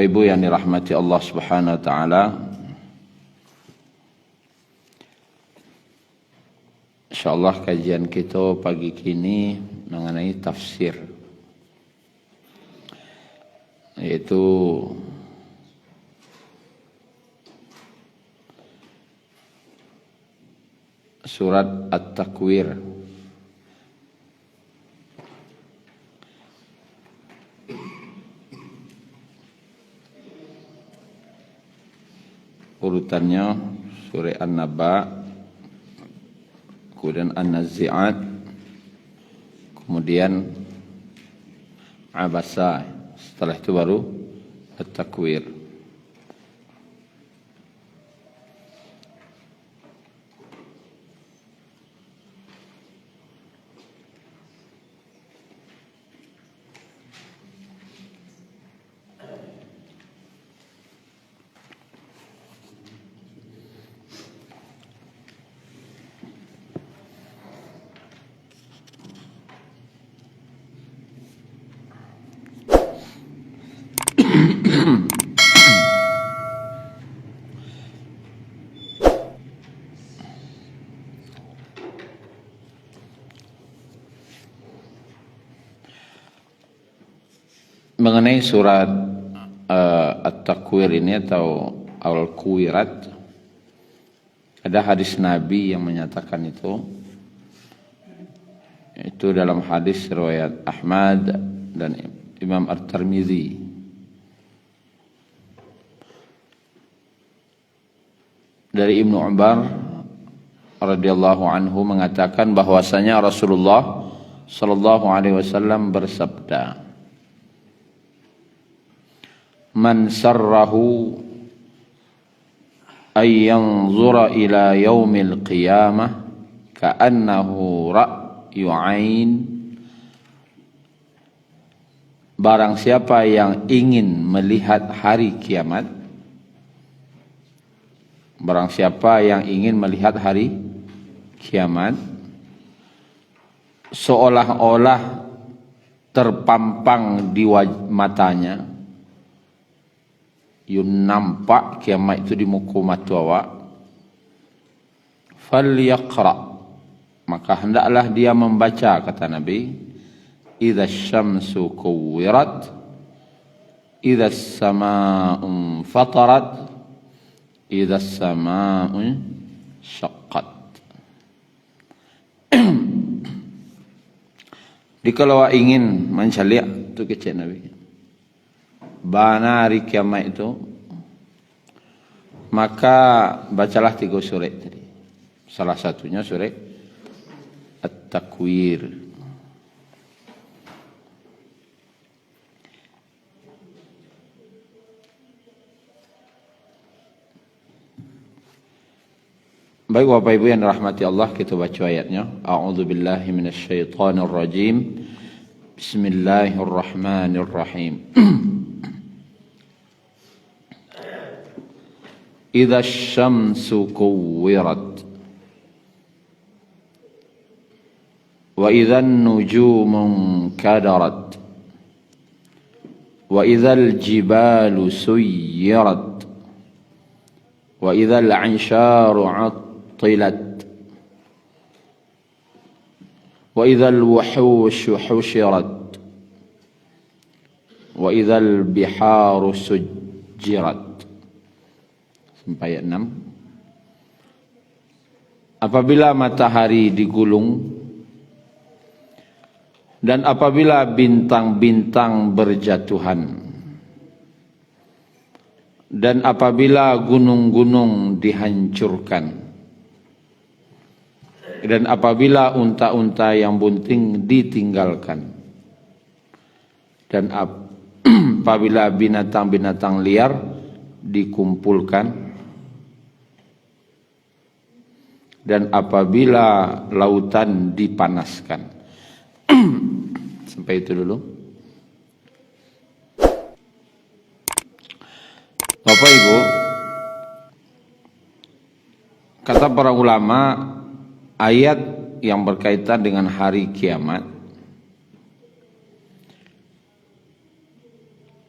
Bapak Ibu yang dirahmati Allah Subhanahu wa taala. Insyaallah kajian kita pagi kini mengenai tafsir, yaitu surat At-Takwir. Urutannya surah An-Naba, kemudian An-Nazi'at, kemudian Abasa, setelah itu baru At-Takwir. Mengenai surat At-Takwir ini atau Al-Kuwirat, ada hadis Nabi yang menyatakan itu dalam hadis riwayat Ahmad dan Imam At-Tirmidzi. Dari Ibnu Umar radhiyallahu anhu mengatakan bahwasanya Rasulullah sallallahu alaihi wasallam bersabda, "Man sarrahu ay yanzura ila yaumil qiyamah ka'annahu ra'yu 'ain." Barang siapa yang ingin melihat hari kiamat, barang siapa yang ingin melihat hari kiamat seolah-olah terpampang di matanya, yun nampak kiamat itu di muka mata awak, falyaqra, maka hendaklah dia membaca, kata Nabi, idza syamsu kuwirat, idza samaa'u fatarat, idza samaa'u syaqqat. Dikalau ingin mencaliak tu kecil Nabi, bana hari kiamat itu, maka bacalah 3 surat tadi. Salah satunya surat At-Takwir. Baik Bapak Ibu yang dirahmati Allah, kita baca ayatnya. A'udzubillahi minasyaitonirrajim. Bismillahirrahmanirrahim. Idza syamsu kuwirat wa idza nujumu kadarat wa idzal jibalu suyirat wa idzal 'ansharu 'attilat wa idzal wuhushu husyirat wa idzal biharu sujjirat. Sampai ayat 6. Apabila matahari digulung dan apabila bintang-bintang berjatuhan dan apabila gunung-gunung dihancurkan dan apabila unta-unta yang bunting ditinggalkan dan apabila binatang-binatang liar dikumpulkan dan apabila lautan dipanaskan. Sampai itu dulu. Bapak Ibu, kata para ulama, ayat yang berkaitan dengan hari kiamat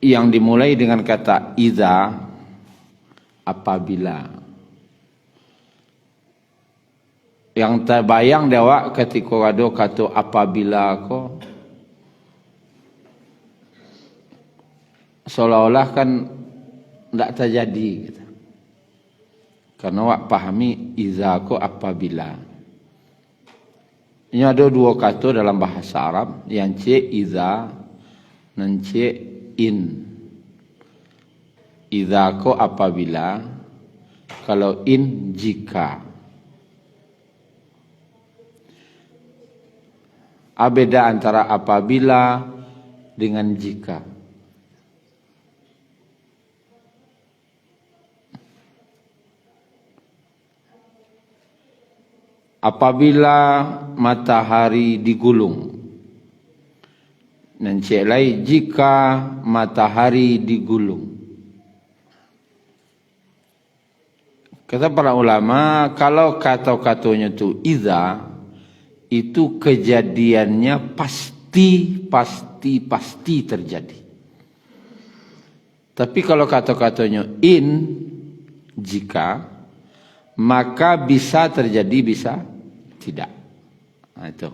yang dimulai dengan kata idza, apabila. Yang terbayang dewa ketika ada kata apabila ko, seolah-olah kan tidak terjadi gitu. Karena wak pahami idza ko apabila. Ini ada dua kata dalam bahasa Arab, yang c idza dan c in. Idza ko apabila, kalau in jika. Beda antara apabila dengan jika. Apabila matahari digulung, dan cek lain jika matahari digulung. Kata para ulama, kalau kata-katanya itu idza, itu kejadiannya pasti terjadi. Tapi kalau kata-katanya in, jika, maka bisa terjadi, bisa tidak. Nah, itu.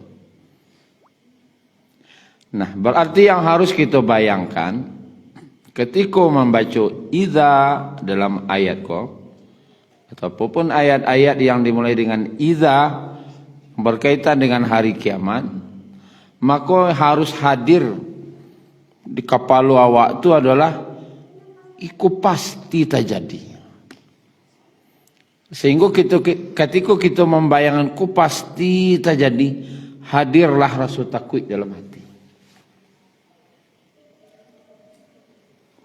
Nah, berarti yang harus kita bayangkan ketika membaca idza dalam ayat ko, ataupun ayat-ayat yang dimulai dengan idza berkaitan dengan hari kiamat, maka harus hadir di kepala awak itu adalah iku pasti terjadi. Sehingga ketika kita membayangkan ku pasti terjadi, hadirlah rasa takut dalam hati.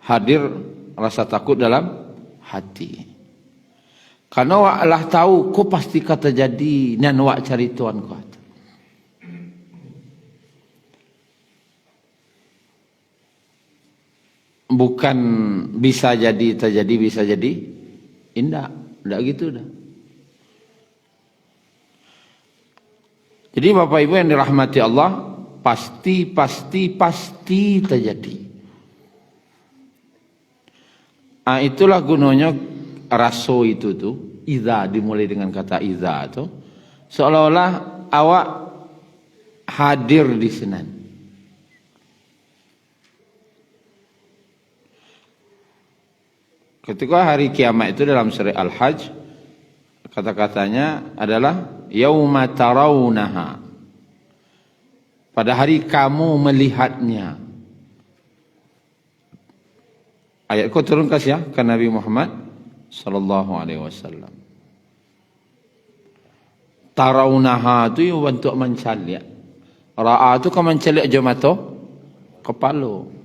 Hadir rasa takut dalam hati. Karena wak lah tahu ku pasti kata jadi, dan wak cari Tuhan ku. Bukan bisa jadi terjadi, bisa jadi indah. Tidak gitu dah. Jadi Bapak Ibu yang dirahmati Allah, pasti terjadi. Nah, itulah gunanya raso itu tuh, idza dimulai dengan kata idza tuh, seolah-olah awak hadir di sana. Ketika hari kiamat itu dalam surah Al-Hajj, kata-katanya adalah yauma tarawunaha, pada hari kamu melihatnya. Ayat ko turun kasih ya ke Nabi Muhammad sallallahu alaihi wasallam. Tarawunaha itu bentuk mencalik. Ra'a itu kan mencalik je mata kepala.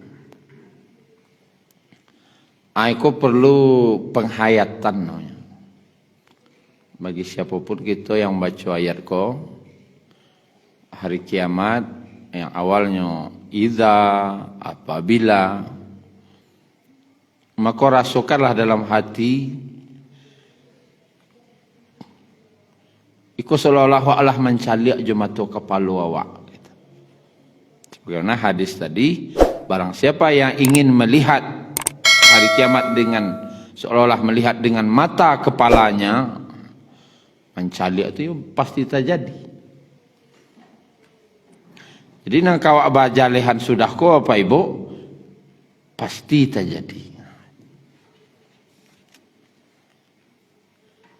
Aku perlu penghayatan bagi siapapun kita yang baca ayat ko, hari kiamat yang awalnya idza, apabila, maka rasakanlah dalam hati iku seolah-olah Allah mencalik je mata kepala awak. Karena hadis tadi, barang siapa yang ingin melihat hari kiamat dengan seolah-olah melihat dengan mata kepalanya, mencalik itu pasti terjadi. Jadi nang kawak bajalehan sudah ko apa ibu, pasti terjadi.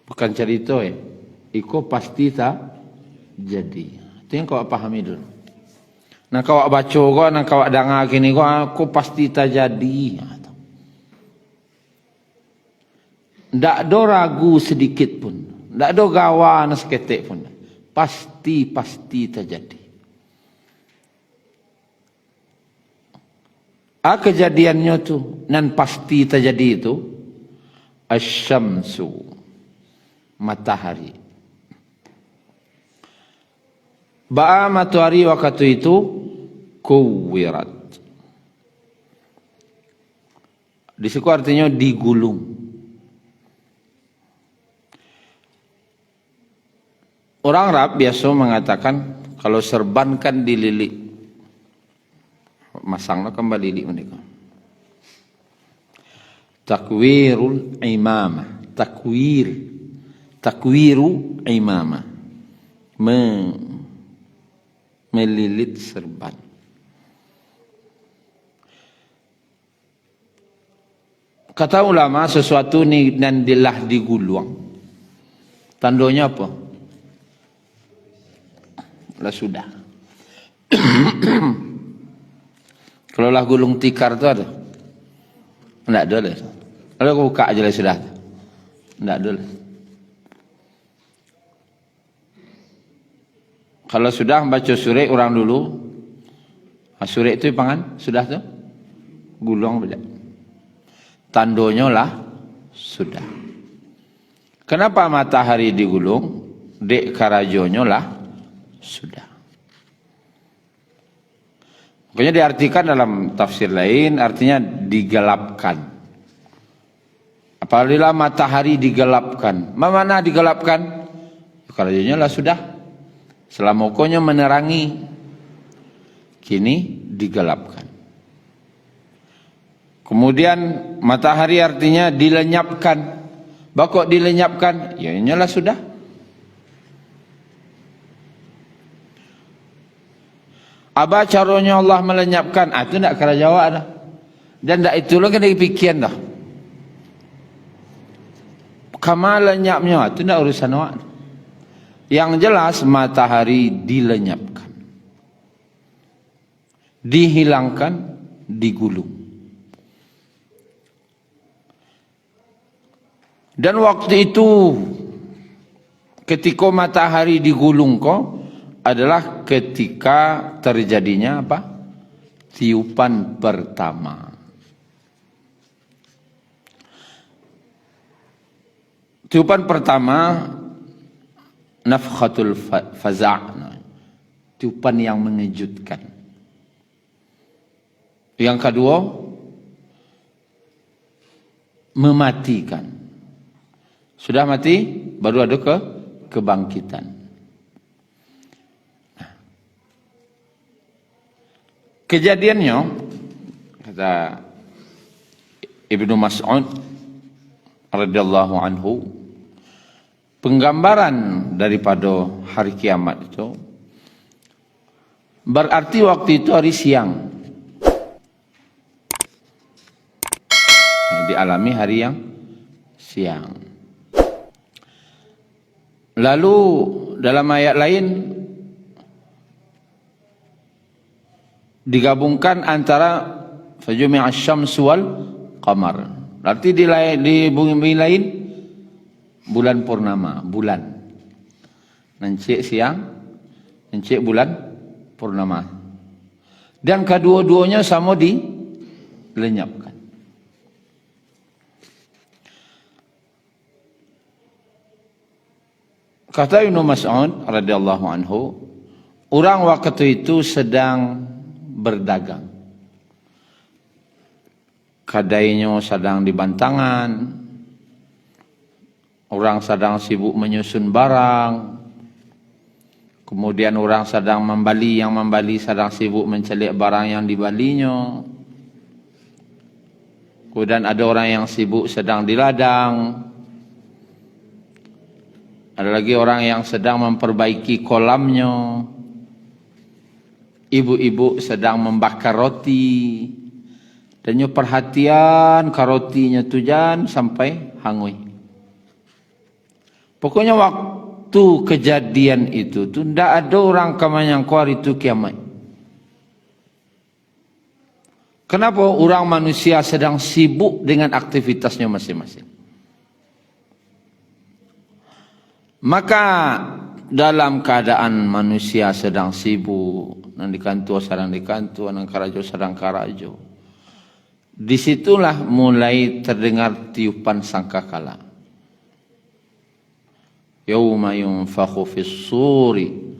Bukan cerita ya, iko pasti terjadi. Itu yang kawak pahami dulu. Nang kawak baca ko, nang kawak dengar gini ko, aku pasti terjadi. Tidak ada ragu sedikit pun. Tidak ada gawa seketik pun. Pasti terjadi. Kejadiannya tu, dan pasti terjadi itu, asyamsu, matahari. Ba'a matahari waktu itu, kuwirat. Di situ artinya digulung. Orang Arab biasa mengatakan kalau serban kan dililit, masanglah kembali lilit mereka. takwirul imamah, takwiru imamah, melilit serban. Kata ulama, sesuatu ni nandilah digulung, tandanya apa? Lah sudah. Kalau lah gulung tikar tu ada? Tidak ada lah. Kalau aku buka aja lah sudah. Tidak ada lah. Kalau sudah baca surek orang dulu, surek itu pangan sudah tu, gulung beda. Tandonya lah sudah. Kenapa matahari digulung? Dek karajonya lah sudah. Makanya diartikan dalam tafsir lain, artinya digelapkan. Apabila matahari digelapkan, mana digelapkan? Karajonya lah sudah. Selama konya menerangi, kini digelapkan. Kemudian matahari artinya dilenyapkan. Bakok dilenyapkan, ya inyalah sudah. Apa caranya Allah melenyapkan? Itu tidak kena jawab dah. Dan tidak itulah kena dipikiran dah. Kamal lenyapnya, itu tidak urusan awak. Yang jelas matahari dilenyapkan. Dihilangkan, digulung. Dan waktu itu ketika matahari digulung kok adalah ketika terjadinya apa? Tiupan pertama. Tiupan pertama nafkhatul faza', tiupan yang mengejutkan. Yang kedua mematikan. Sudah mati, baru ada kebangkitan. Nah, kejadiannya, kata Ibnu Mas'ud radhiyallahu anhu, penggambaran daripada hari kiamat itu berarti waktu itu hari siang. Nah, dialami hari yang siang. Lalu dalam ayat lain digabungkan antara fajumi'a asy-syamsu wal qamar. Berarti di bumi lain bulan purnama, bulan. Nancik siang, nancik bulan purnama. Dan kedua-duanya sama dilenyapkan. Kata Ibnu Mas'ud radhiyallahu anhu, orang waktu itu sedang berdagang. Kadainya sedang di bantangan, orang sedang sibuk menyusun barang, kemudian orang sedang membali, yang membali sedang sibuk mencelik barang yang dibalinya. Kemudian ada orang yang sibuk sedang di ladang. Ada lagi orang yang sedang memperbaiki kolamnya. Ibu-ibu sedang membakar roti. Dan perhatian karotinya tu jangan sampai hangui. Pokoknya waktu kejadian itu tu tidak ada orang yang kuar itu kiamat. Kenapa? Orang manusia sedang sibuk dengan aktivitasnya masing-masing. Maka dalam keadaan manusia sedang sibuk, nang di kantor sedang di kantor, nang karajo sedang karajo. Disitulah mulai terdengar tiupan sangkakala. Yauma yunfakhu fis suri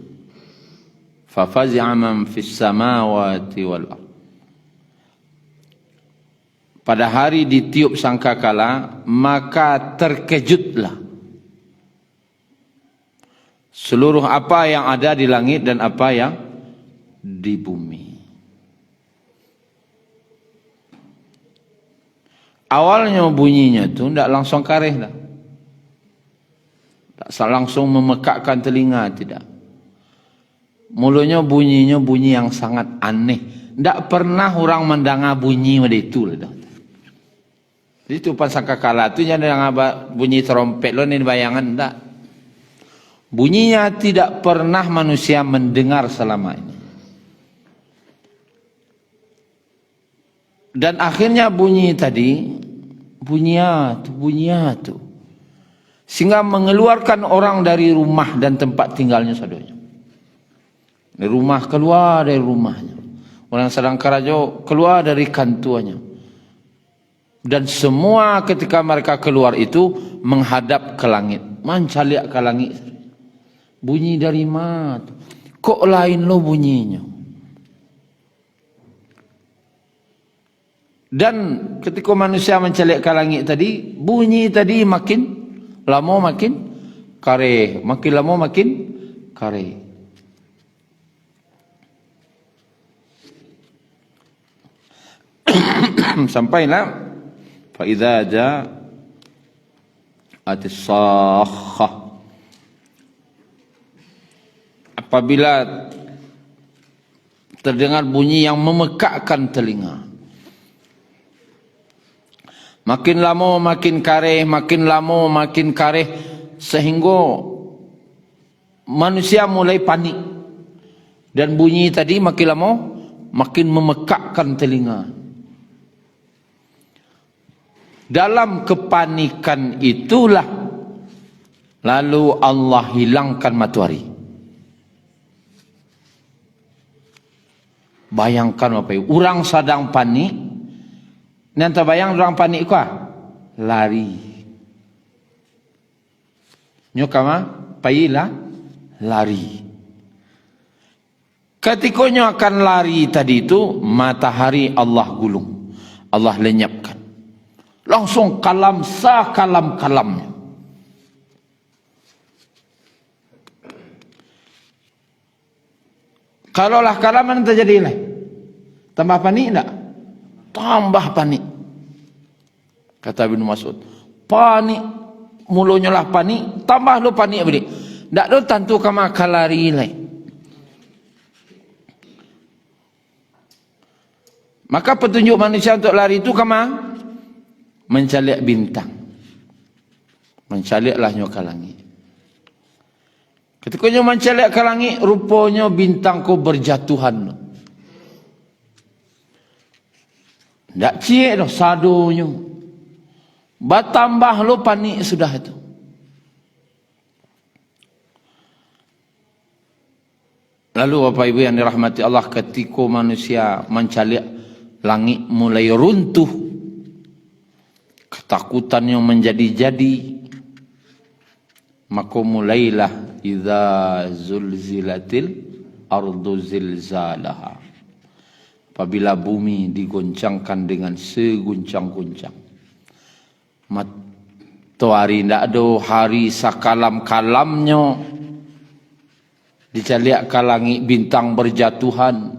fafazi'a man fis samawati wal ardh. Pada hari ditiup sangkakala, maka terkejutlah seluruh apa yang ada di langit dan apa yang di bumi. awalnya bunyinya tu tidak langsung kareh dah. Tak langsung memekakkan telinga, tidak. Mulanya bunyinya bunyi yang sangat aneh. Tak pernah orang mendengar bunyi macam itu lah. Itu pas sangkakala tu jangan bunyi trompet lo ni bayangan tak. Bunyinya tidak pernah manusia mendengar selama ini. Dan akhirnya bunyi tadi, bunyinya tu. Sehingga mengeluarkan orang dari rumah dan tempat tinggalnya sadonya. Dari rumah keluar dari rumahnya. Orang sedang karajo keluar dari kantuannya. Dan semua ketika mereka keluar itu menghadap ke langit, mencaliak ke langit. Bunyi dari mana? Kok lain lo bunyinya? Dan ketika manusia mencaliak ke langit tadi, bunyi tadi makin lama makin kareh, makin lama makin kareh. Sampailah فَإِذَا جَاءَتِ الصَّاخَّةُ, apabila terdengar bunyi yang memekakkan telinga. Makin lama makin kareh, makin lama makin kareh, sehingga manusia mulai panik. Dan bunyi tadi makin lama makin memekakkan telinga. Dalam kepanikan itulah lalu Allah hilangkan matahari. Bayangkan apa itu? Orang sedang panik. Nanti bayang orang panik kah? Lari. Nyokama payilah lari. Ketikanya akan lari tadi itu, matahari Allah gulung. Allah lenyapkan. Langsung kalam kalamnya. Kalaulah kalaman terjadi lah, tambah panik tak? Tambah panik. Kata Ibnu Mas'ud, panik, mulanya lah panik, tambah lo panik balik. Tak lo tentu kama kalari lah. Maka petunjuk manusia untuk lari itu kama mencaliak bintang. Mencaliaklah nyo ke langit. Ketika nyo mencaliak ke langit, rupanya bintang ko berjatuhan. Tak cie dah sadonyo. Bertambah lo panik sudah itu. Lalu Bapak Ibu yang dirahmati Allah, ketika manusia mencaliak langit mulai runtuh, ketakutan yang menjadi-jadi, maka mulailah idza zulzilatil ardu zilzalaha, apabila bumi digoncangkan dengan seguncang-guncang. Matahari tidak ada hari sakalam-kalamnya, dicaliak ke langit bintang berjatuhan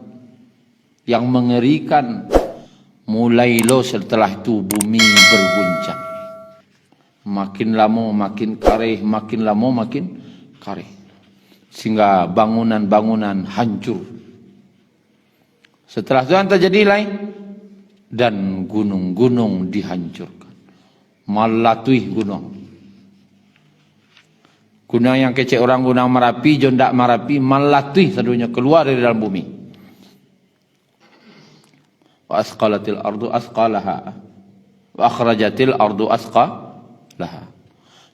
yang mengerikan. Mulai lo setelah itu bumi berguncang. Makin lama makin kareh, makin lama makin kareh. Sehingga bangunan-bangunan hancur. Setelah itu yang terjadi lain. Dan gunung-gunung dihancurkan. Malatui gunung. Gunung yang kecil orang gunung Merapi, jondak Merapi, malatui sedunia keluar dari dalam bumi. Wa asqalatil ardu asqalaha wa akhrajatil ardu asqalaha,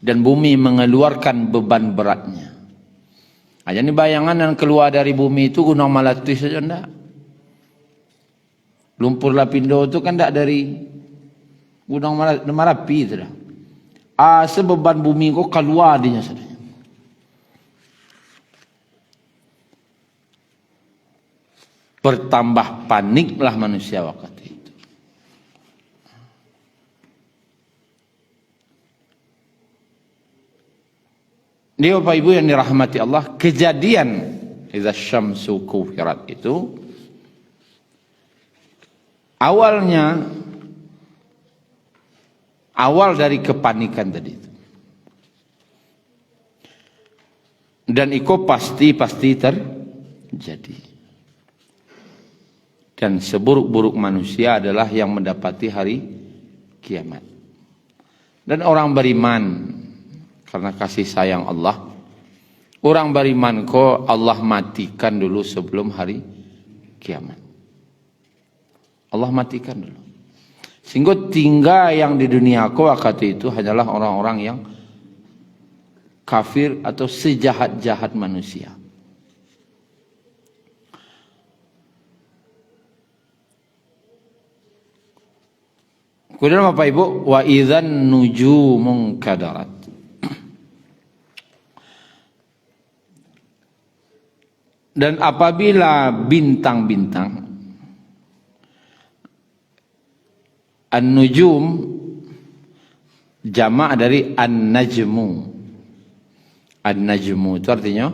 dan bumi mengeluarkan beban beratnya. Jadi bayangan yang keluar dari bumi itu gunung Malatui saja enggak. Lumpur Lapindo itu kan enggak dari gunung Merapi itu dah. Sebeban bumi kok keluar dinya saja. Bertambah paniklah manusia waktu itu. Dia Bapak Ibu yang dirahmati Allah, kejadian idza syamsu kuwirat itu awalnya Awal dari kepanikan tadi itu. Dan itu pasti terjadi. Dan seburuk-buruk manusia adalah yang mendapati hari kiamat. Dan orang beriman karena kasih sayang Allah, orang beriman kok Allah matikan dulu sebelum hari kiamat. Allah matikan dulu. Sehingga tinggal yang di dunia kau akati itu hanyalah orang-orang yang kafir atau sejahat-jahat manusia. Kemudian Bapak Ibu, wa idzan nujumun kadarat. Dan apabila bintang-bintang, an-nujum jamak dari an-najmu. An-najmu itu artinya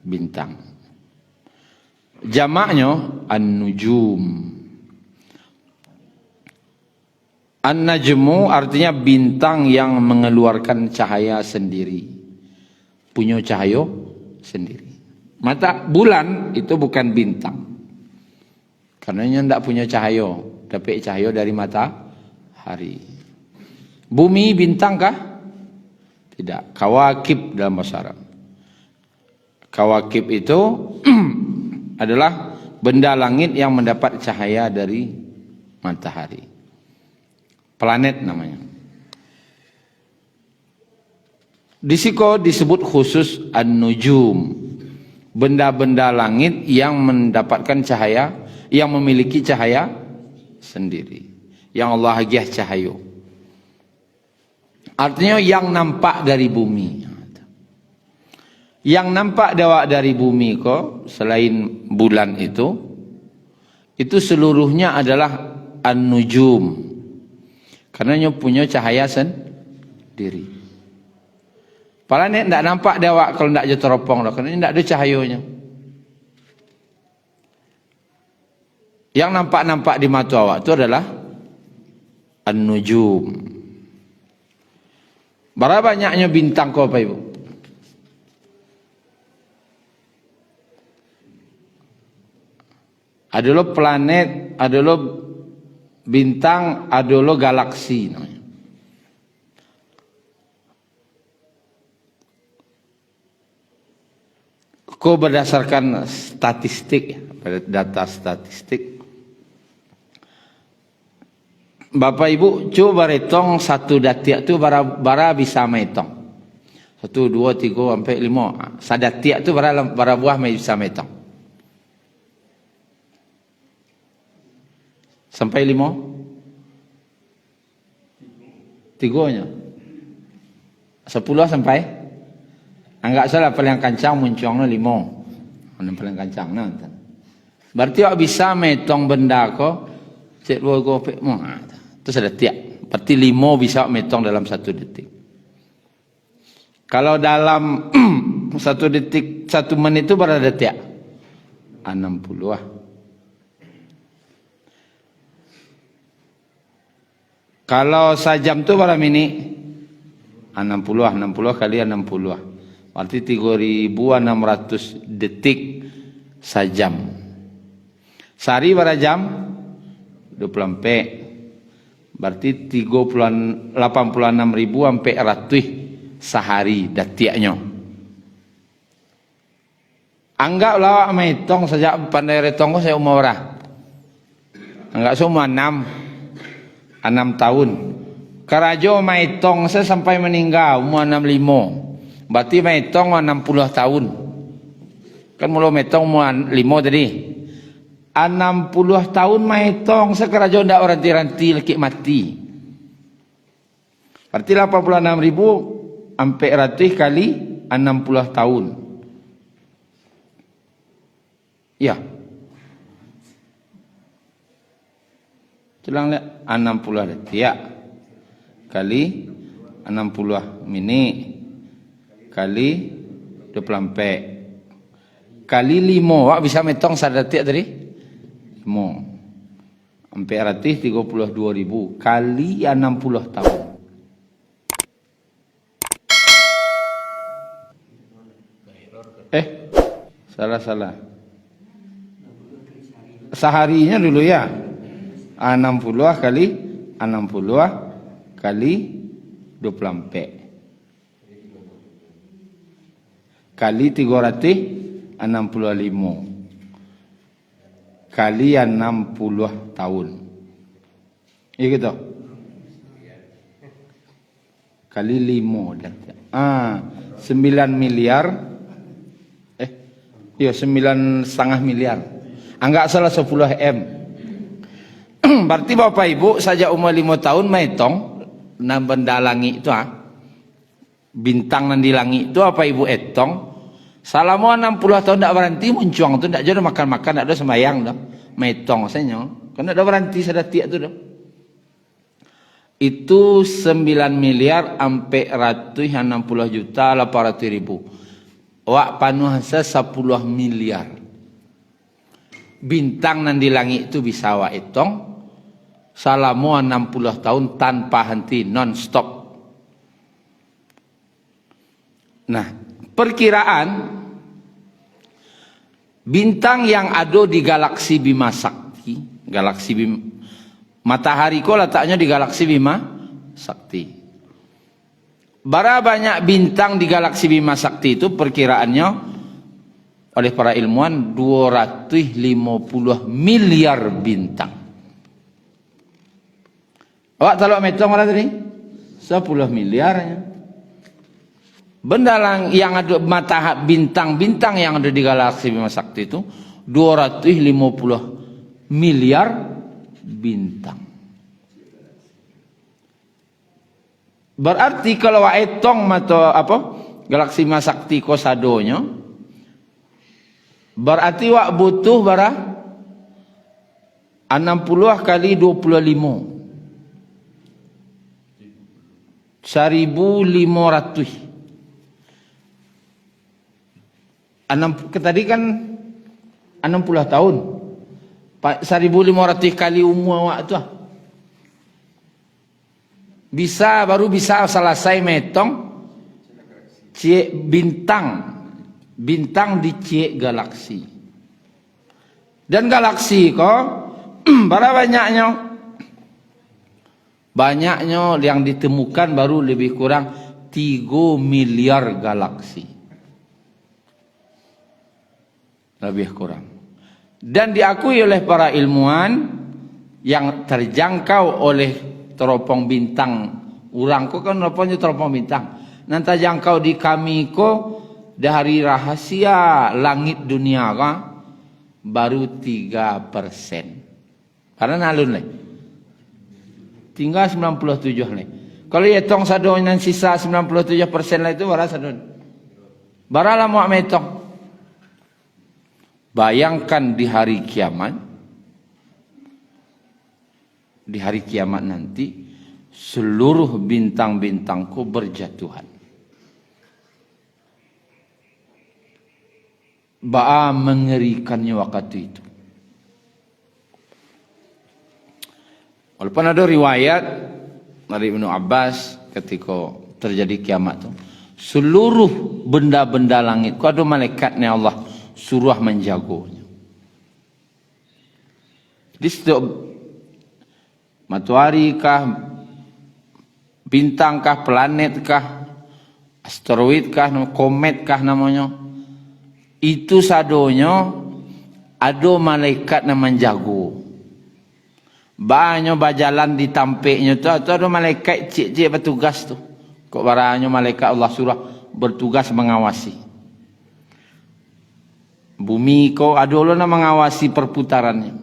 bintang. Jamaknya an-nujum. An-najmu artinya bintang yang mengeluarkan cahaya sendiri. Punya cahaya sendiri. Mata bulan itu bukan bintang. Karenanya tidak punya cahaya. Dapat cahaya dari matahari. Bumi bintang kah? Tidak. Kawakib dalam bahasa Arab. Kawakib itu adalah benda langit yang mendapat cahaya dari matahari. Planet namanya. Di siko disebut khusus an-nujum. Benda-benda langit yang mendapatkan cahaya, yang memiliki cahaya sendiri. Yang Allah hadiah cahaya. Artinya yang nampak dari bumi. Yang nampak dari bumi kok selain bulan itu seluruhnya adalah an-nujum. Karena punya cahaya sendiri. Planet tidak nampak dewak kalau tidak jatuh teropong dah. Kerana tidak ada cahayanya. Yang nampak-nampak di mata awak itu adalah an-nujum. Berapa banyaknya bintang kau Bapak Ibu? Adalah planet, adalah bintang, adalah galaksi namanya. Kau berdasarkan statistik ya, pada data statistik. Bapak Ibu coba retong satu datiak tu bara bisa metong. 1, 2, 3 sampai 5. Sadatiak tu bara buah bisa metong. Sampai 5? 3-nya. 10 sampai? Enggak salah paling kancang muncungnya 5. Yang paling kancang nah. Berarti awak bisa metong benda ko cek 2 go pek mo. Itu sudah tiap. Berarti 5 bisa metong dalam 1 detik. Kalau dalam 1 detik 1 menit itu berapa detik? 60 lah. Kalau sejam tu berapa minit? 60 kali 60. Berarti 3.600 detik sejam. Sehari berapa jam? 24. Berarti 86.000 sampai 100 sehari detiknya. Anggaplah awak menghitung sejak pandai retong saya umur berapa? Anggap semua 6 tahun. Kerajo menghitung saya sampai meninggal umur 65. Berarti menghitung 60 tahun. Kan mula menghitung umur 5 tadi. 60 tahun menghitung saya kerajo tidak ranti-ranti laki mati. Berarti 86.000 sampai 100 kali 60 tahun. Ya. Celang lihat 60 detik kali 60 minit kali 24 kali 5 wak bisa metong sadatik tadi 5 sampai 132.000 kali 60 tahun Salah. Seharinya dulu ya. 60 kali 60 kali 24 kali 365 kali 60 tahun. Iya gitu. Kali 5 dan 9 miliar. 9,5 miliar. Enggak salah 10 M. Berarti Bapak Ibu saja umur 5 tahun maitong na benda langit itu bintang nan di langit itu apa Ibu etong selama 60 tahun tak berhenti muncuang tu tak jodoh makan-makan tak ada sembahyang dah maitong senyo kan tak ada berhenti sedatiak tu dah. Itu 9 miliar ampe 160 juta 800 ribu. Wak panuhasa 10 miliar. Bintang nan di langit itu bisa wak etong selama 60 tahun tanpa henti non-stop. Nah, perkiraan bintang yang ada di galaksi Bima Sakti, matahari ko letaknya di galaksi Bima Sakti. Berapa banyak bintang di galaksi Bima Sakti itu perkiraannya oleh para ilmuwan 250 miliar bintang. Awak tahu metong mana tadi? 10 miliarnya. Benda yang ada bintang-bintang yang ada di galaksi Bima Sakti itu 250 miliar bintang. Berarti kalau etong atau apa galaksi Bima Sakti kosadonya berarti wak butuh berapa? 60 kali 25 1.500. Tadi kan 60 tahun. 1.500 kali umur awak tu. Baru bisa selesai metong cie bintang di cie galaksi. Dan galaksi kok berapa banyaknya? Banyaknya yang ditemukan baru lebih kurang 3 miliar galaksi. Lebih kurang. Dan diakui oleh para ilmuwan yang terjangkau oleh teropong bintang. Orang ko kan rupanya teropong bintang. Nanti jangkau di kami ko dari rahasia langit dunia ka baru 3%. Karena nalun leh. Tinggal 97 nih. Kalau hitung sadonya sisa 97% lah itu bara sadon. Bara lah mau metong. Bayangkan di hari kiamat. Di hari kiamat nanti seluruh bintang-bintangku berjatuhan. Ba'a mengerikannya waktu itu. Walaupun ada riwayat dari Ibnu Abbas ketika terjadi kiamat itu, seluruh benda-benda langit, ada malaikatnya Allah suruh menjaganya. Di setiap matahari kah, bintang kah, planet kah, asteroid kah, komet kah namanya, itu sadonya ada malaikat yang menjaga. Banyak berjalan di tampeknya tu ada malaikat cik-cik bertugas tu. Kok barangnya malaikat Allah surah bertugas mengawasi. Bumi kau ada orang mengawasi perputarannya.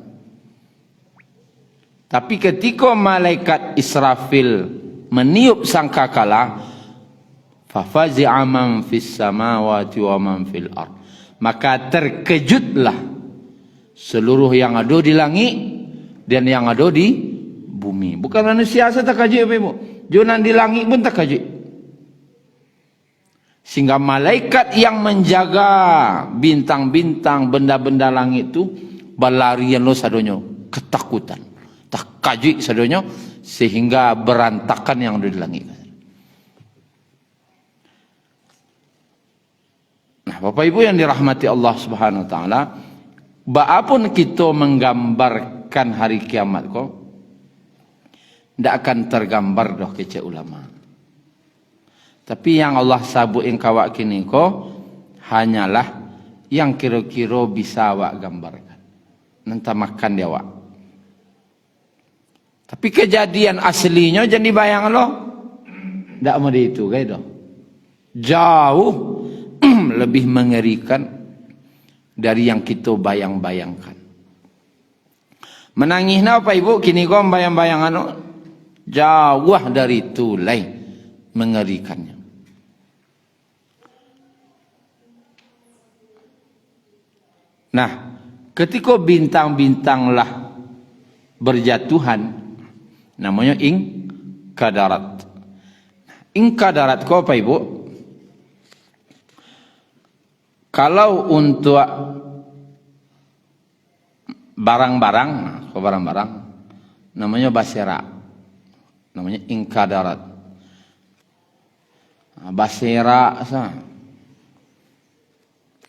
Tapi ketika malaikat Israfil meniup sangkakala, fafazi'a man fis samawati wa man fil ard. Maka terkejutlah seluruh yang ada di langit dan yang ada di bumi. Bukan manusia saja terkejut, Ibu. Jonan di langit pun terkejut. Sehingga malaikat yang menjaga bintang-bintang, benda-benda langit itu berlarian lo sadonyo ketakutan, terkejut sadonyo sehingga berantakan yang ada di langit. Nah, Nah, Bapak Ibu yang dirahmati Allah Subhanahu wa taala, baapun kita menggambarkan hari kiamat kok ndak akan tergambar doh kece ulama. Tapi yang Allah sabuin kawak kini ko hanyalah yang kira-kira bisa awak gambarkan. Nanti makan dia awak. Tapi kejadian aslinya jadi bayang lo. Ndak mau itu kayak doh. Jauh lebih mengerikan dari yang kita bayang-bayangkan. Menangihna apa ibu? Kini kau bayang-bayangan jauh dari itu lain mengerikannya. Nah, ketika bintang-bintanglah berjatuhan, namanya ingkadarat. Ingkadarat kau apa ibu? Kalau untuk barang-barang, namanya basera, namanya ingkadarat. Basera,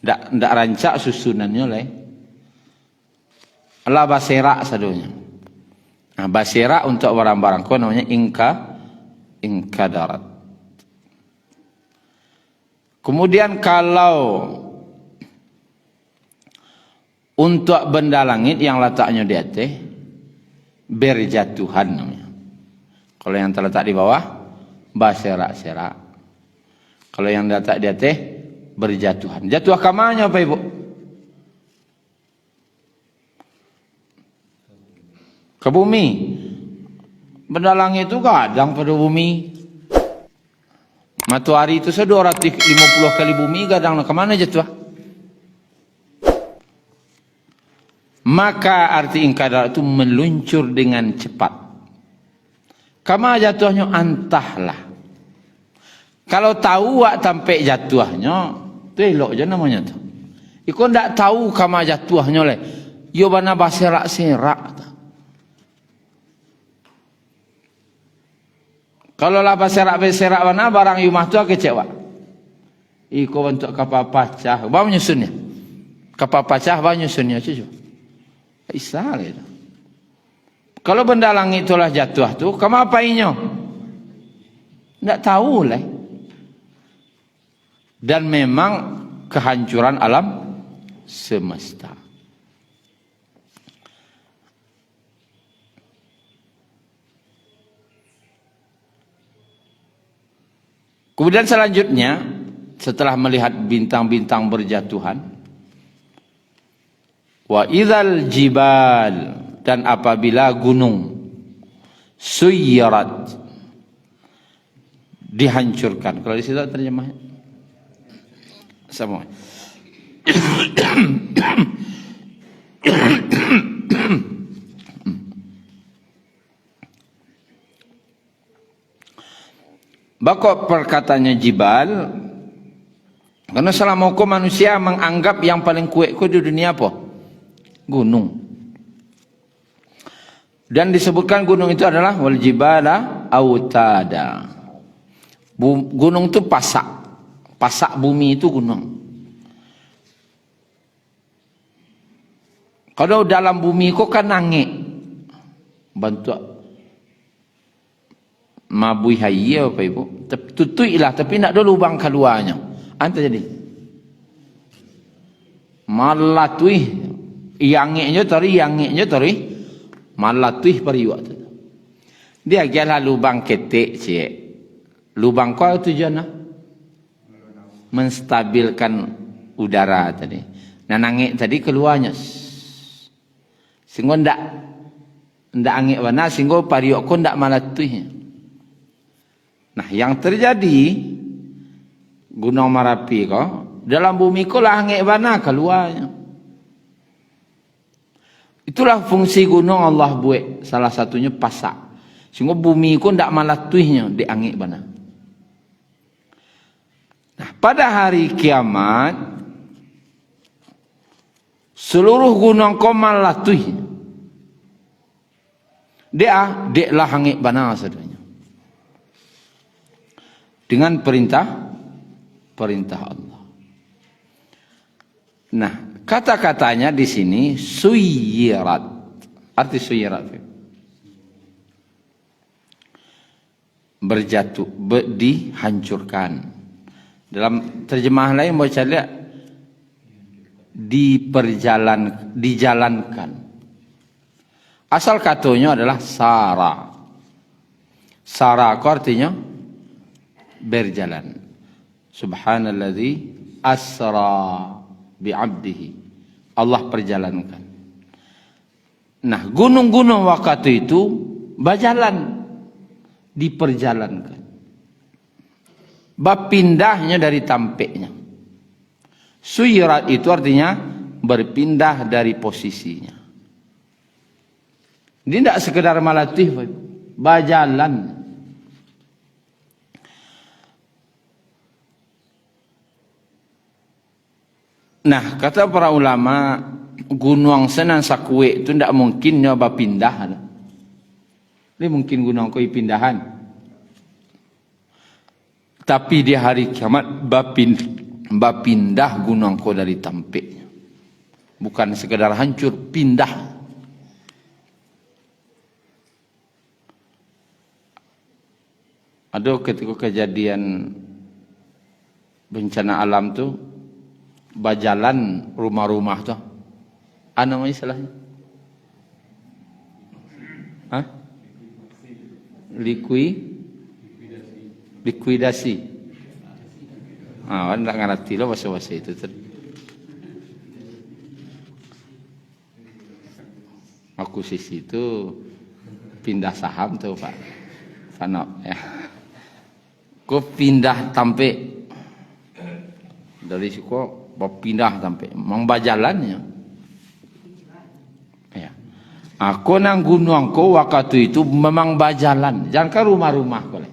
ndak rancak susunannya leh. Allah basera sadunya. Nah, basera untuk barang-barang kau namanya ingkadarat. Kemudian kalau untuk benda langit yang letaknya di atas berjatuhan namanya. Kalau yang terletak di bawah basera-sera. Kalau yang letak di atas berjatuhan. Jatuh ke mana apa ibu? Ke bumi. Benda langit itu kadang pada bumi. Matahari itu 250 kali bumi, kadang ke mana jatuh? Maka arti ingkadar itu meluncur dengan cepat. Kama jatuhnya antahlah. Kalau tahu wak sampai jatuhnya, itu elok je namanya tu. Iko ndak tahu kama jatuhnya le. Yo bana baserak-serak. Kalau lah baserak-serak bana barang rumah tu kecewa. Iko bentuk kapal pecah, bawa nyusunnya. Kapal pecah bawa nyusunnya cucu. Isal itu. Kalau benda langit itulah jatuh tu, kamu apainya? Tidak tahu lah. Dan memang kehancuran alam semesta. Kemudian selanjutnya, setelah melihat bintang-bintang berjatuhan, wa idzal jibal, dan apabila gunung suyirat dihancurkan. Kalau di situ terjemahnya sama. Bakok perkataannya jibal, karena selama manusia menganggap yang paling kuat di dunia apa? Gunung. Dan disebutkan gunung itu adalah wal jibala autada. Gunung itu pasak. Pasak bumi itu gunung. Kalau dalam bumi kok kan nangik. Bantu mabui hayya apa ibu? Tutuilah tapi nak ada lubang keluarnya. Anta jadi malatui. Yangnya tari malatih periwat. Dia jalan lubang ketik cik. Lubang kau tujuan menstabilkan udara tadi. Nah nangik tadi keluarnya. Sehingga ndak angin mana sehingga periwat kau ndak malatih. Nah yang terjadi Gunung Merapi kau dalam bumi kau lah angin mana keluarnya. Itulah fungsi gunung Allah buat, salah satunya pasak. Sehingga bumi itu tidak malatuihnya di angin mana. Nah, pada hari kiamat, seluruh gunung kau malatuih. Dia lah angin mana saudanya. Dengan perintah Allah. Nah, kata-katanya di sini suyirat. Arti suyirat berjatuh, dihancurkan. Dalam terjemahan lain baca lihat dijalankan. Asal katanya adalah sara. Sara artinya berjalan. Subhanalladzi asra bi'abdihi. Allah perjalankan. Nah, gunung-gunung waktu itu berjalan, diperjalankan. Bab pindahnya dari tampeknya. Suyirat itu artinya berpindah dari posisinya. Ini tidak sekedar malatih, berjalan. Nah, kata para ulama, gunung Senan Sakwe itu tidak mungkin nyoba pindah. Ini mungkin gunung koi pindahan. Tapi di hari kiamat pindah gunung kau dari tampeknya. Bukan sekedar hancur, pindah. Ada ketika kejadian bencana alam tuh, bajalan rumah-rumah tuh. Apa namanya istilahnya? Hah? Likuidasi. Ah, enggak ngerti lo bahasa-bahasa itu. Akuisisi itu pindah saham tuh Pak Fano ya. Kau pindah tampek dari siku, pindah tampek, membajalannya. Ya. Aku nang gunung ko waktu itu memang bajalan, jangan ke rumah-rumah boleh.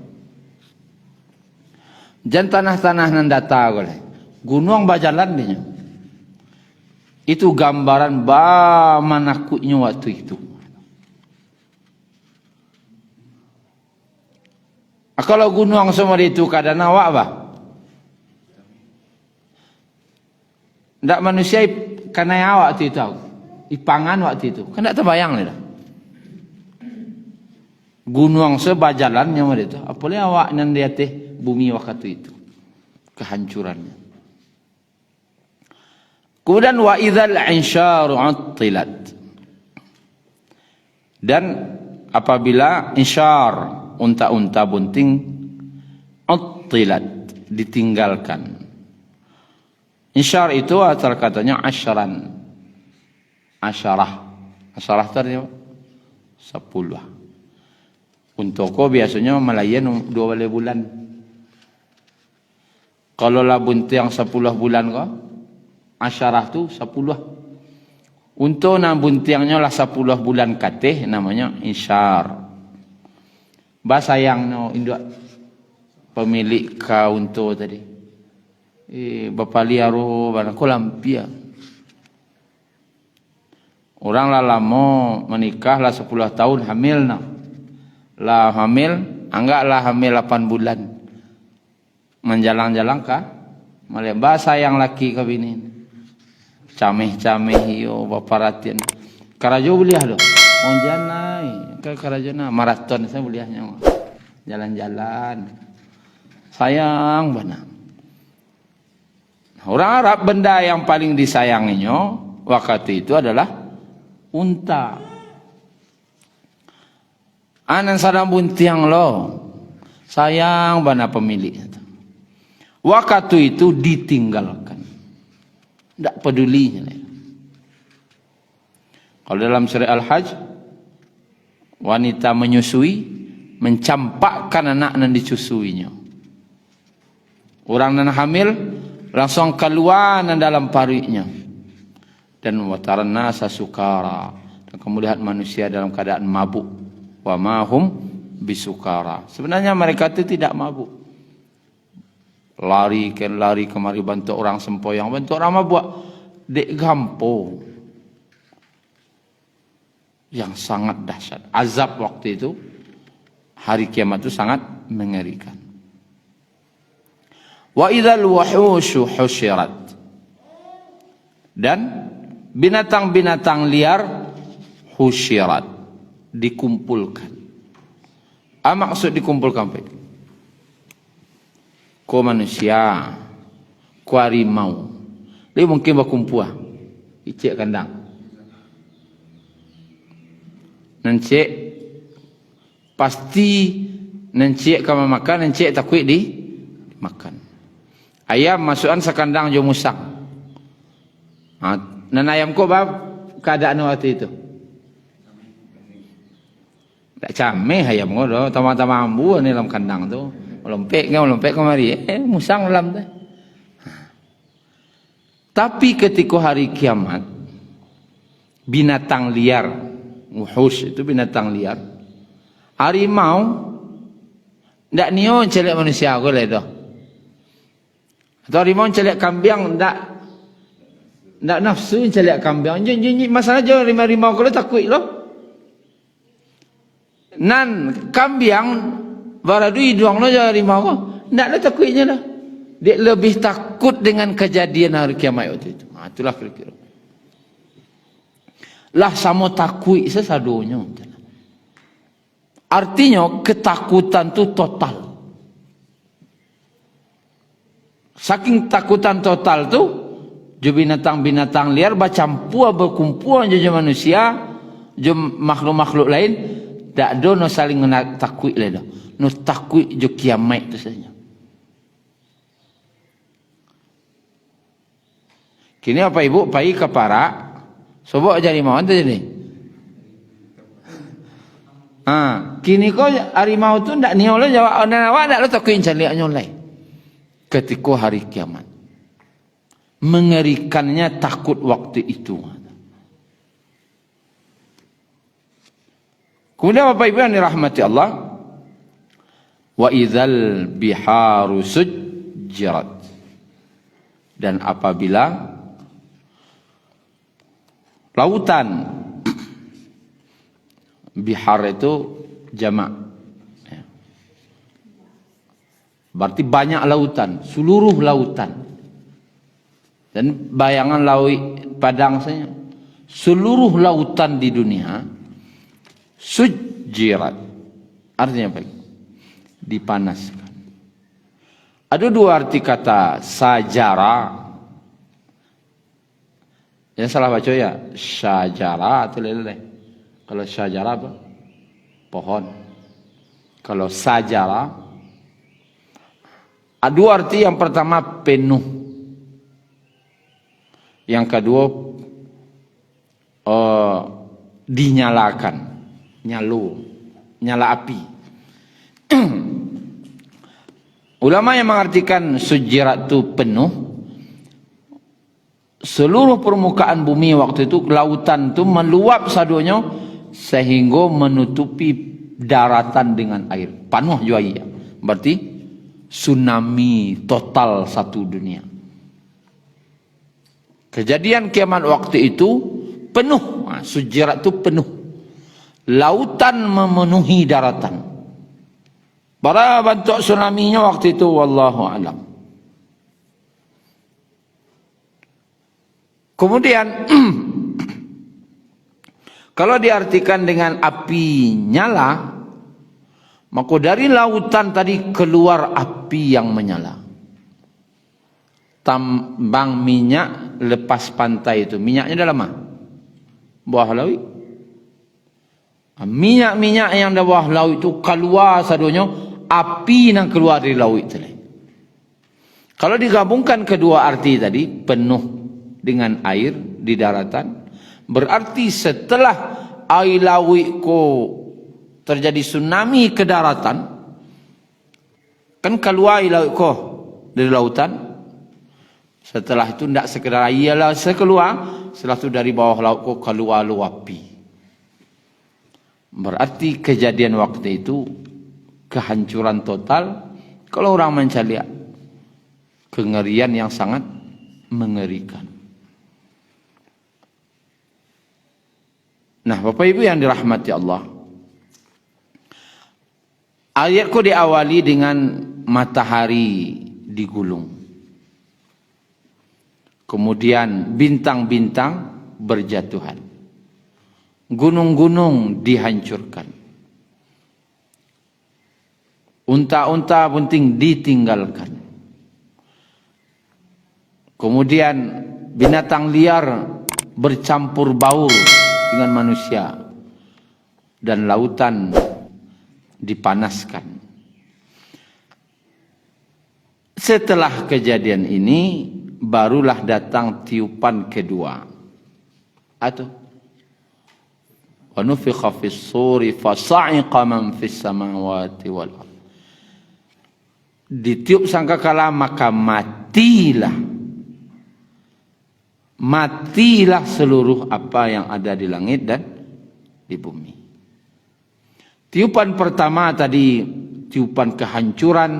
Jangan tanah-tanah nan data boleh. Gunung bajalan dia. Itu gambaran manakutnya waktu itu. Kalau gunung semua itu keadaan awak apa? Tidak manusia karena awak itu tahu. Ipangan waktu itu. Kan tidak terbayang nih dah. Gunung sebajalannya itu. Apalagi awak nan dia teh bumi waktu itu. Kehancurannya. Kemudian wa idzal insyaru attilat. Dan apabila insyar, unta-unta bunting, attilat, ditinggalkan. Insyar itu asal katanya asyaran. Asyarah. Asyarah itu artinya 10. Untuk kau biasanya melayan 2 bulan. Kalau lah bunting 10 bulan kau, asyarah tu 10. Untuk nak buntingnya lah 10 bulan kateh namanya insyar. Bahasa yang no induk pemilik kau untuk tadi. Bapa liaro bana ko lampia. Orang lah lama menikah lah 10 tahun hamil nah. Lah hamil, anggaplah hamil 8 bulan. Menjalang-jalang kah? Malah bahasa yang laki ke bini. Cameh-cameh yo bapa ratian. Karajo beliah doh. Monjanai ke karajona maraton saya beliahnya. Jalan-jalan. Sayang benar. Orang Arab benda yang paling disayanginya waktu itu adalah unta. Anan sadang buntiang lo. Sayang bana pemilik. Waktu itu ditinggalkan. Tidak peduli. Kalau dalam surah Al-Hajj, wanita menyusui, mencampakkan anak yang disusuinya. Orang yang hamil, langsung keluar dalam pariknya. Dan wataran nasa sukara. Dan kamu lihat manusia dalam keadaan mabuk. Wa mahum bisukara. Sebenarnya mereka itu tidak mabuk. Lari kemari bantu orang sempoyang, bantu orang mabuk. Dek gampo. Yang sangat dahsyat. Azab waktu itu, hari kiamat itu sangat mengerikan. Wa idzal wuhushu husyirat. Dan binatang-binatang liar husyirat, dikumpulkan. Maksud dikumpulkan apa itu? Ko manusia, ko harimau. Dia mungkin berkumpul. Icik kandang. Nancik pasti nancik kamu makan, nancik takut makan. Ayam masukan sekandang jo musang. Nan ayam ko bab keadaan waktu itu. Tak cameh ayam ko do, tama-tama ambu ni dalam kandang tu. Melompek kemari. Musang dalam tu. Tapi ketika hari kiamat, binatang liar, wuhus itu binatang liar, harimau ndak nio celek manusia ko le dah. Atau harimau celek kambing ndak nafsu celek kambing. Jadi masalah je harimau ko le takut lo. Nan kambing baradu hidung lo je harimau ko ndak le takutnya dah. Dia lebih takut dengan kejadian hari kiamat waktu itu. Itulah kira-kira. Lah sama takut sesadonya. Artinya ketakutan tu total. Saking takutan total tu, je binatang-binatang liar bercampur berkumpul je manusia, je makhluk-makhluk lain, tak ada no saling takut le dah. No takut je kiamat tu saja. Kini apa ibu pai ke Parak, sobok jadi mau tu jadi. Kini kau harimau tu ndak niau lo jawab awak ndak lo takut cari nyolai. Ketika hari kiamat, mengerikannya takut waktu itu. Kemudian Bapak Ibu yang dirahmati Allah, wa idzal biharu sujjirat, dan apabila lautan, bihar itu jamak, berarti banyak lautan, seluruh lautan. Dan bayangan laut padang saja, seluruh lautan di dunia sujjirat, artinya apa? Dipanaskan. Ada dua arti kata sajara. Yang salah baca ya syajara atau lele. Kalau syajara apa? Pohon. Kalau sajara, ada dua arti. Yang pertama penuh, yang kedua dinyalakan, nyala api. Ulama yang mengartikan sujirat itu penuh, seluruh permukaan bumi waktu itu, lautan itu meluap sadonya sehingga menutupi daratan dengan air. Penuh juga iya. Berarti tsunami total satu dunia. Kejadian kiamat waktu itu penuh. Sujirat itu penuh. Lautan memenuhi daratan. Para bentuk tsunami-nya waktu itu wallahu a'lam. Kemudian kalau diartikan dengan api nyala, maka dari lautan tadi keluar api yang menyala. Tambang minyak lepas pantai itu, minyaknya dalam mana? Bawah laut. Minyak-minyak yang di bawah laut itu keluar sadonya api yang keluar dari laut tadi. Kalau digabungkan kedua arti tadi, penuh dengan air di daratan, berarti setelah air laut ko terjadi tsunami ke daratan, kan keluar air laut ko dari lautan. Setelah itu tidak sekedar air lah sekeluar, setelah itu dari bawah laut ko keluar api. Berarti kejadian waktu itu kehancuran total. Kalau orang mencari kengerian yang sangat mengerikan. Nah, Bapak Ibu yang dirahmati Allah, ayatku diawali dengan matahari digulung. Kemudian bintang-bintang berjatuhan. Gunung-gunung dihancurkan. Unta-unta bunting ditinggalkan. Kemudian binatang liar bercampur baur dengan manusia. Dan lautan dipanaskan. Setelah kejadian ini, barulah datang tiupan kedua. Atau wa nufikha fis suri fasa'iqa man fis samawati wal ardh. Ditiup sangkakala maka matilah. Matilah seluruh apa yang ada di langit dan di bumi. Tiupan pertama tadi tiupan kehancuran,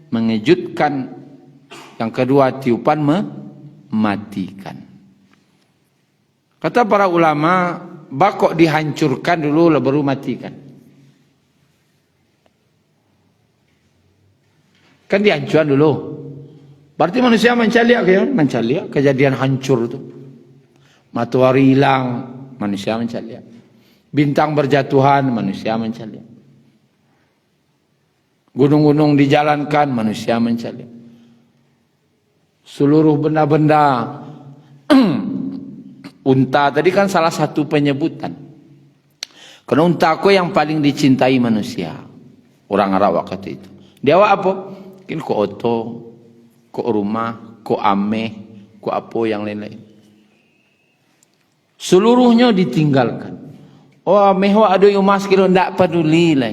mengejutkan. Yang kedua tiupan mematikan. Kata para ulama, bakok dihancurkan dulu baru matikan. Kan dihancurkan dulu. Berarti manusia mencaliak ya, mencaliak kejadian hancur itu. Matahari hilang, manusia mencaliak. Bintang berjatuhan, manusia mencaliak. Gunung-gunung dijalankan, manusia mencaliak. Seluruh benda-benda unta tadi kan salah satu penyebutan. Karena unta aku yang paling dicintai manusia. Orang Arab waktu itu. Dia apa? Mungkin ko oto, ko rumah, ko ame, ko apa yang lain-lain. Seluruhnya ditinggalkan. Oh, mehwa ada yang mas kilo ndak peduli lah.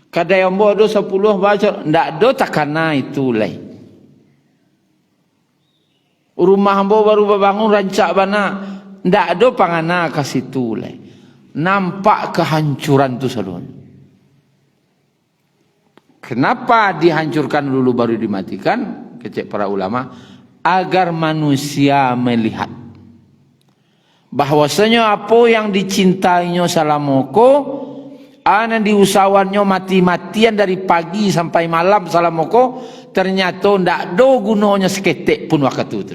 Kada yang bodoh 10 baca ndak do takana itu lah. Rumah hamba baru bangun rancak bana ndak ada pangana ke situ lah. Nampak kehancuran tu seluruhnya. Kenapa dihancurkan dulu baru dimatikan? Kecek para ulama agar manusia melihat bahwasanya apa yang dicintainya salamoko anan diusahawannya mati-matian dari pagi sampai malam salamoko ternyata ndak ada gunanya seketik pun waktu itu.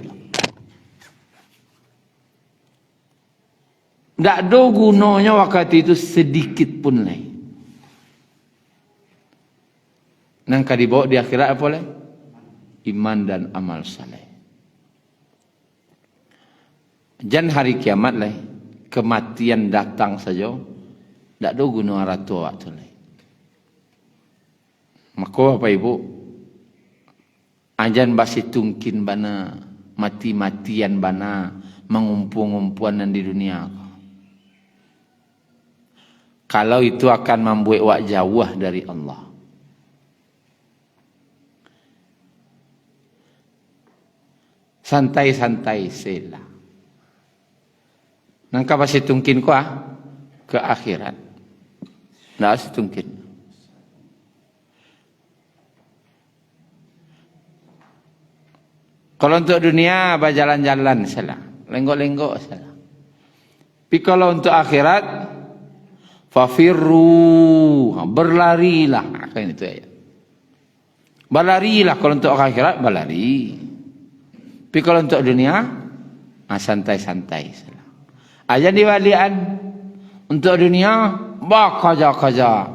Ndak ada gunanya waktu itu sedikit pun lagi. Nang kadibawa di akhirat apa lagi? Iman dan amal saleh. Jan hari kiamat lah, kematian datang saja, tak ada guna ratu waktu lah. Maka apa ibu? Ajan basi tungkin bana, mati-matian bana, mengumpul-ngumpuan di dunia. Kalau itu akan membuat wak jauh dari Allah. Santai-santai sela. Nangka pasti tungkin ko ke akhirat. Nggak pasti tungkin. Kalau untuk dunia berjalan-jalan salah, lenggok-lenggok salah. Tapi kalau untuk akhirat, fafirru, berlarilah. Kan itu ya. Berlarilah kalau untuk akhirat berlari. Tapi kalau untuk dunia, santai-santai salah. Aja diwalian untuk dunia kaja-kaja.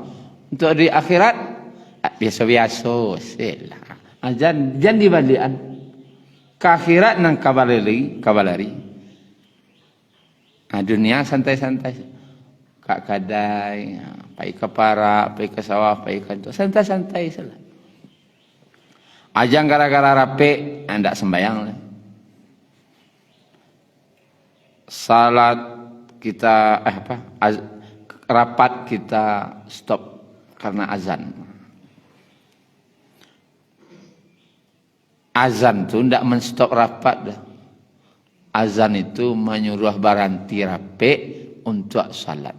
Untuk di akhirat biasa-biasa sila. Jangan diwalian. Ke akhirat nang kabalari. Dunia santai-santai. Kak kadai, pai ke para, pai ke sawah, pai ke itu santai-santai sila. Ajang gara-gara rapi ndak sembayang lah. Salat kita rapat kita stop karena azan. Azan tu ndak menstop rapat dah. Azan itu menyuruh baranti rapi untuk salat.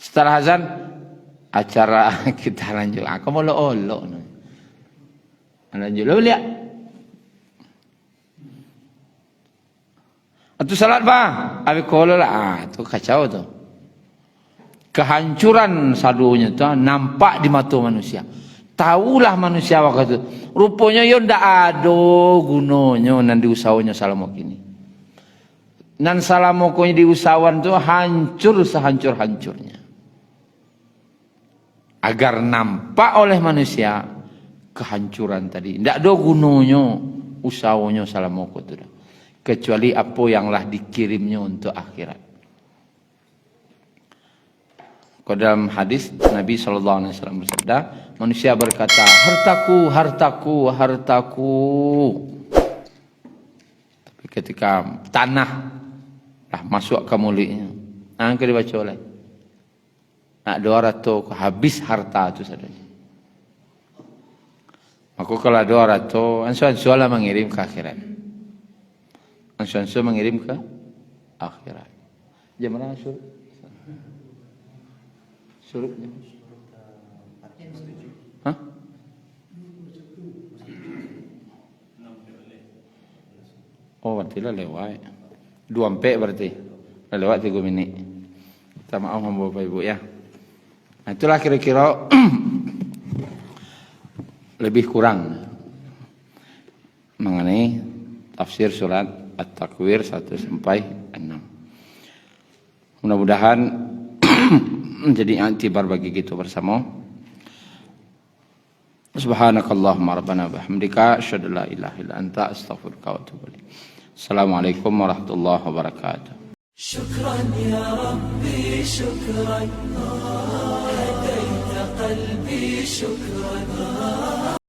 Setelah azan acara kita lanjut. Aku mau lo. Lanjut lo lihat. Atau salat bah, abi kolo lah, tu kacau tu. Kehancuran sadunya tu nampak di mata manusia. Tahulah manusia waktu itu. Rupanya yo ndak ada gunanya nan diusahanya salamok ini. Nan salamoknya diusahawan tuh hancur sehancur-hancurnya. Agar nampak oleh manusia kehancuran tadi. Ndak ada gunanya usahanya salamoko itu. Kecuali apa yang lah dikirimnya untuk akhirat. Dalam hadis Nabi SAW bersabda, manusia berkata, hartaku, hartaku, hartaku. Tapi ketika tanah lah masuk ke mulutnya, angka dibaca oleh nak 200 habis harta itu saja. Maka kalau 200, ansuan-ansuan mengirim ke akhirat. Ansuan-ansuan mengirim ke akhirat. Jam mana ansuan? Surutnya. Hah? Oh, berarti lah lewat. 2 berarti. Lewat 3 menit. Minta maaf Bapak Ibu ya. Nah, itulah kira-kira lebih kurang mengenai tafsir surat At-Takwir 1 sampai 6. Mudah-mudahan menjadi iktibar bagi kita bersama. Subhanakallahumma rabbana bihamdika asyhadu an la ilaha illa anta astaghfiruka wa atubu ilaik. Assalamualaikum warahmatullahi wabarakatuh. Syukran ya Rabbi, syukran. Hadaita qalbi, syukran.